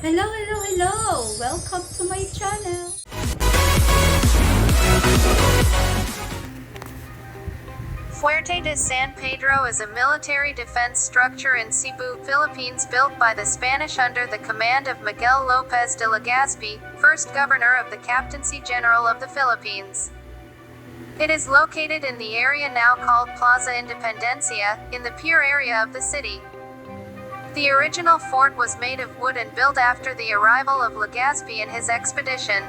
Hello! Welcome to my channel! Fuerte de San Pedro is a military defense structure in Cebu, Philippines built by the Spanish under the command of Miguel López de Legazpi, first governor of the Captaincy General of the Philippines. It is located in the area now called Plaza Independencia, in the pier area of the city. The original fort was made of wood and built after the arrival of Legazpi and his expedition.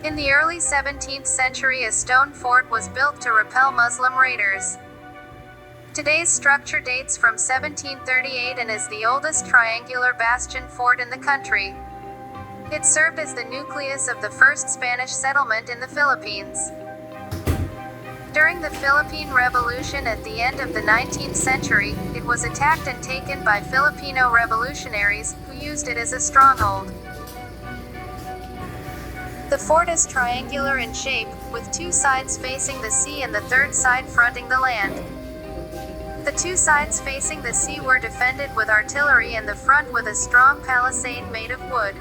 In the early 17th century, a stone fort was built to repel Muslim raiders. Today's structure dates from 1738 and is the oldest triangular bastion fort in the country. It served as the nucleus of the first Spanish settlement in the Philippines. During the Philippine Revolution at the end of the 19th century, it was attacked and taken by Filipino revolutionaries, who used it as a stronghold. The fort is triangular in shape, with two sides facing the sea and the third side fronting the land. The two sides facing the sea were defended with artillery and the front with a strong palisade made of wood.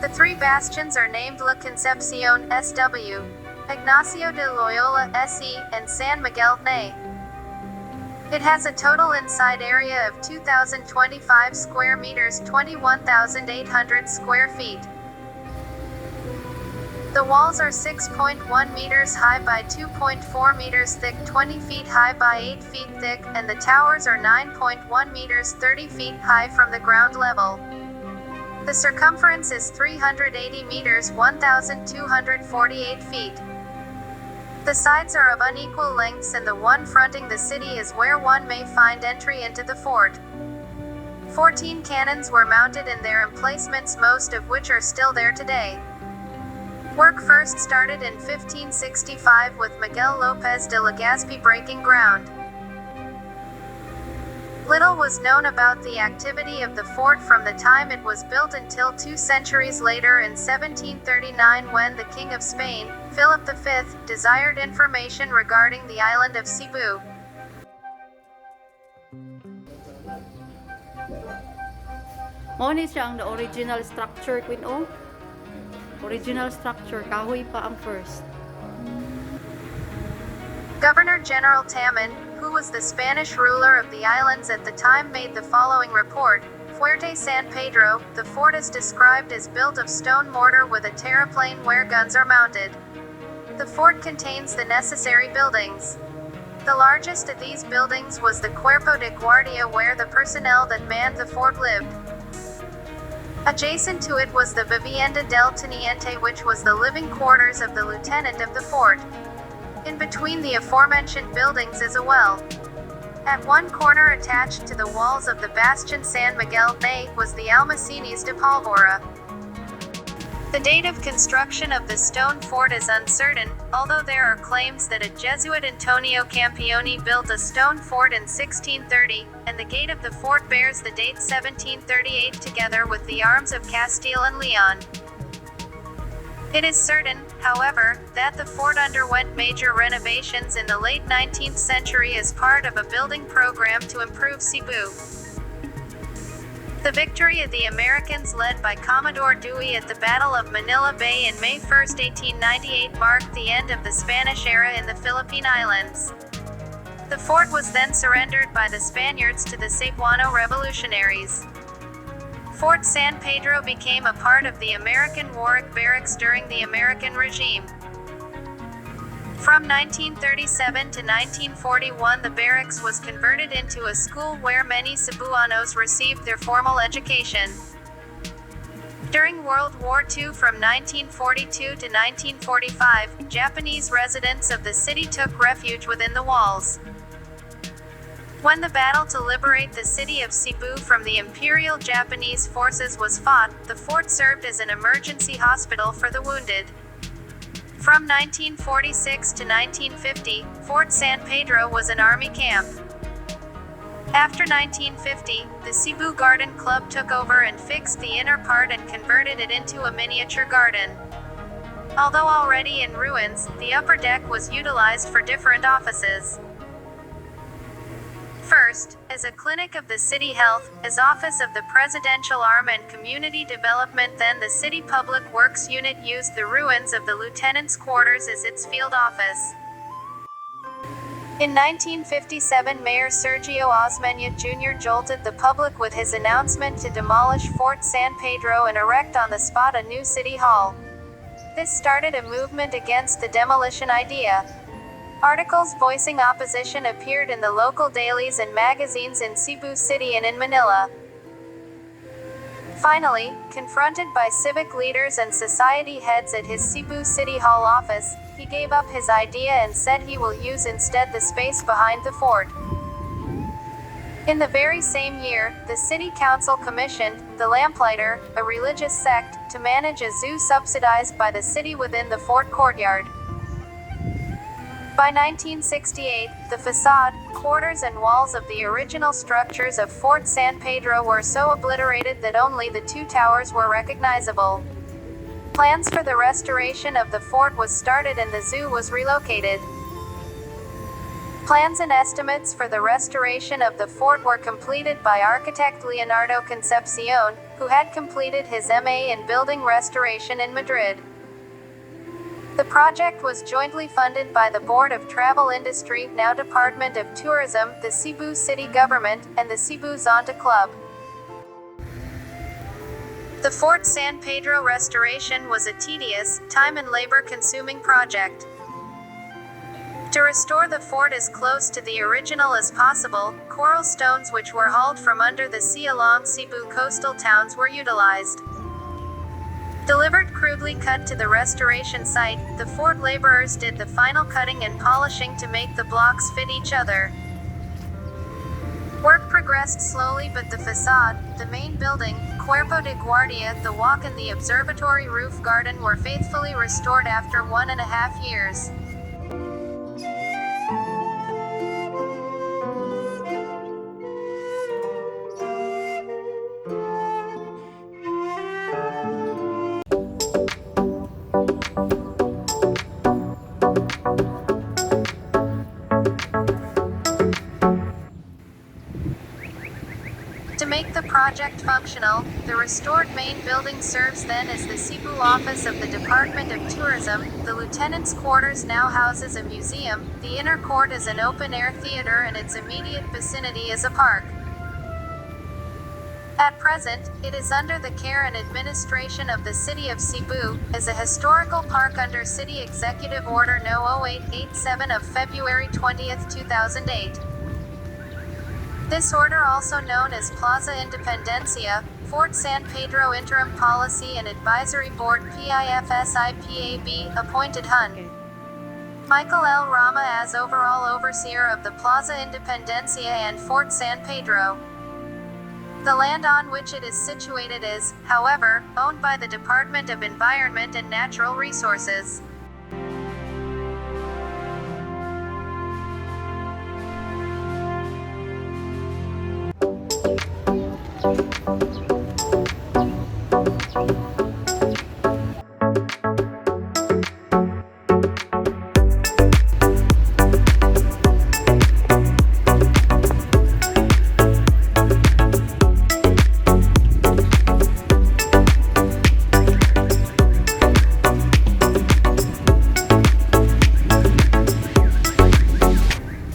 The three bastions are named La Concepcion SW, Ignacio de Loyola SE, and San Miguel NA. It has a total inside area of 2,025 square meters, 21,800 square feet. The walls are 6.1 meters high by 2.4 meters thick, 20 feet high by 8 feet thick, and the towers are 9.1 meters, 30 feet high from the ground level. The circumference is 380 meters, 1,248 feet. The sides are of unequal lengths and the one fronting the city is where one may find entry into the fort. 14 cannons were mounted in their emplacements, most of which are still there today. Work first started in 1565 with Miguel López de Legazpi breaking ground. Little was known about the activity of the fort from the time it was built until 2 centuries later in 1739 when the King of Spain, Philip V, desired information regarding the island of Cebu. Ni siya ang the original structure, Queen O. Original structure, kahoy pa ang first. Governor General Taman, who was the Spanish ruler of the islands at the time, made the following report. Fuerte San Pedro, the fort is described as built of stone mortar with a terraplane where guns are mounted. The fort contains the necessary buildings. The largest of these buildings was the Cuerpo de Guardia where the personnel that manned the fort lived. Adjacent to it was the Vivienda del Teniente, which was the living quarters of the lieutenant of the fort. In between the aforementioned buildings is a well. At one corner attached to the walls of the bastion San Miguel NA was the Almacenes de Pólvora. The date of construction of the stone fort is uncertain, although there are claims that a Jesuit Antonio Campioni built a stone fort in 1630, and the gate of the fort bears the date 1738 together with the arms of Castile and Leon. It is certain, however, that the fort underwent major renovations in the late 19th century as part of a building program to improve Cebu. The victory of the Americans led by Commodore Dewey at the Battle of Manila Bay in May 1, 1898 marked the end of the Spanish era in the Philippine Islands. The fort was then surrendered by the Spaniards to the Cebuano revolutionaries. Fort San Pedro became a part of the American Warwick Barracks during the American regime. From 1937 to 1941, the barracks was converted into a school where many Cebuanos received their formal education. During World War II from 1942 to 1945, Japanese residents of the city took refuge within the walls. When the battle to liberate the city of Cebu from the Imperial Japanese forces was fought, the fort served as an emergency hospital for the wounded. From 1946 to 1950, Fort San Pedro was an army camp. After 1950, the Cebu Garden Club took over and fixed the inner part and converted it into a miniature garden. Although already in ruins, the upper deck was utilized for different offices. First, as a clinic of the city health, as office of the Presidential Arm and Community Development, then the City Public Works Unit used the ruins of the lieutenant's quarters as its field office. In 1957, Mayor Sergio Osmeña Jr. jolted the public with his announcement to demolish Fort San Pedro and erect on the spot a new city hall. This started a movement against the demolition idea. Articles voicing opposition appeared in the local dailies and magazines in Cebu City and in Manila. Finally, confronted by civic leaders and society heads at his Cebu City Hall office, he gave up his idea and said he will use instead the space behind the fort. In the very same year, the City Council commissioned the Lamplighter, a religious sect, to manage a zoo subsidized by the city within the fort courtyard. By 1968, the facade, quarters and walls of the original structures of Fort San Pedro were so obliterated that only the two towers were recognizable. Plans for the restoration of the fort was started and the zoo was relocated. Plans and estimates for the restoration of the fort were completed by architect Leonardo Concepcion, who had completed his MA in building restoration in Madrid. The project was jointly funded by the Board of Travel Industry, now Department of Tourism, the Cebu City Government, and the Cebu Zonta Club. The Fort San Pedro restoration was a tedious, time and labor-consuming project. To restore the fort as close to the original as possible, coral stones which were hauled from under the sea along Cebu coastal towns were utilized. Delivered crudely cut to the restoration site, the fort laborers did the final cutting and polishing to make the blocks fit each other. Work progressed slowly, but the facade, the main building, Cuerpo de Guardia, the walk and the observatory roof garden were faithfully restored after 1.5 years. To make the project functional, the restored main building serves then as the Cebu office of the Department of Tourism, the lieutenant's quarters now houses a museum, the inner court is an open-air theater and its immediate vicinity is a park. At present, it is under the care and administration of the City of Cebu, as a historical park under City Executive Order No. 0887 of February 20, 2008. This order, also known as Plaza Independencia, Fort San Pedro Interim Policy and Advisory Board PIFSIPAB, appointed Hon. Michael L. Rama as overall overseer of the Plaza Independencia and Fort San Pedro. The land on which it is situated is, however, owned by the Department of Environment and Natural Resources.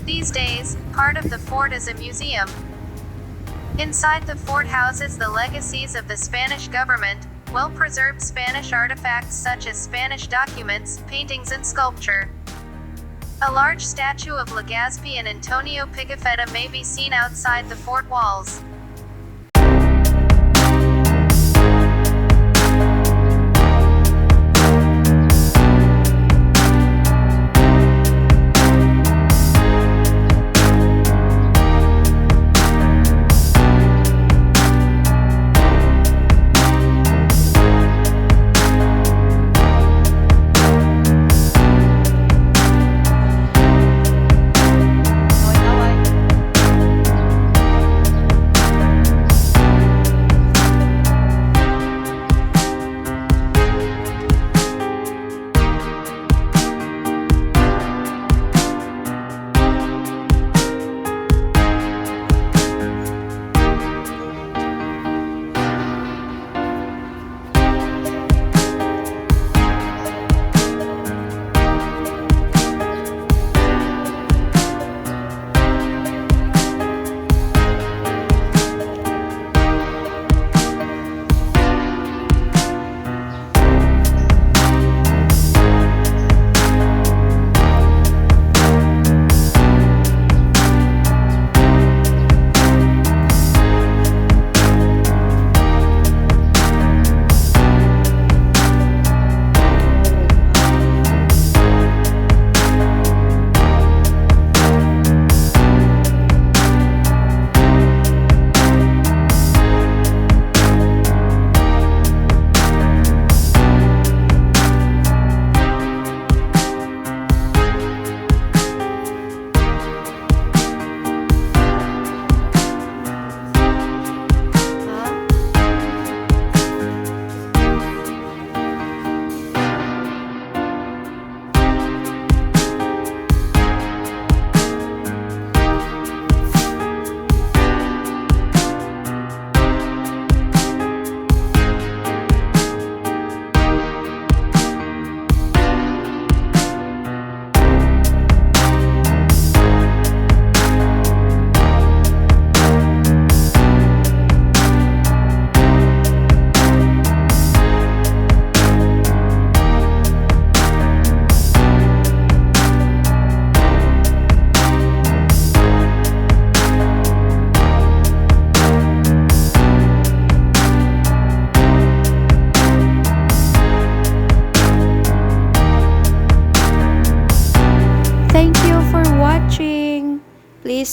These days, part of the fort is a museum. Inside the fort houses the legacies of the Spanish government, well-preserved Spanish artifacts such as Spanish documents, paintings and sculpture. A large statue of Legazpi and Antonio Pigafetta may be seen outside the fort walls.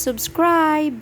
subscribe!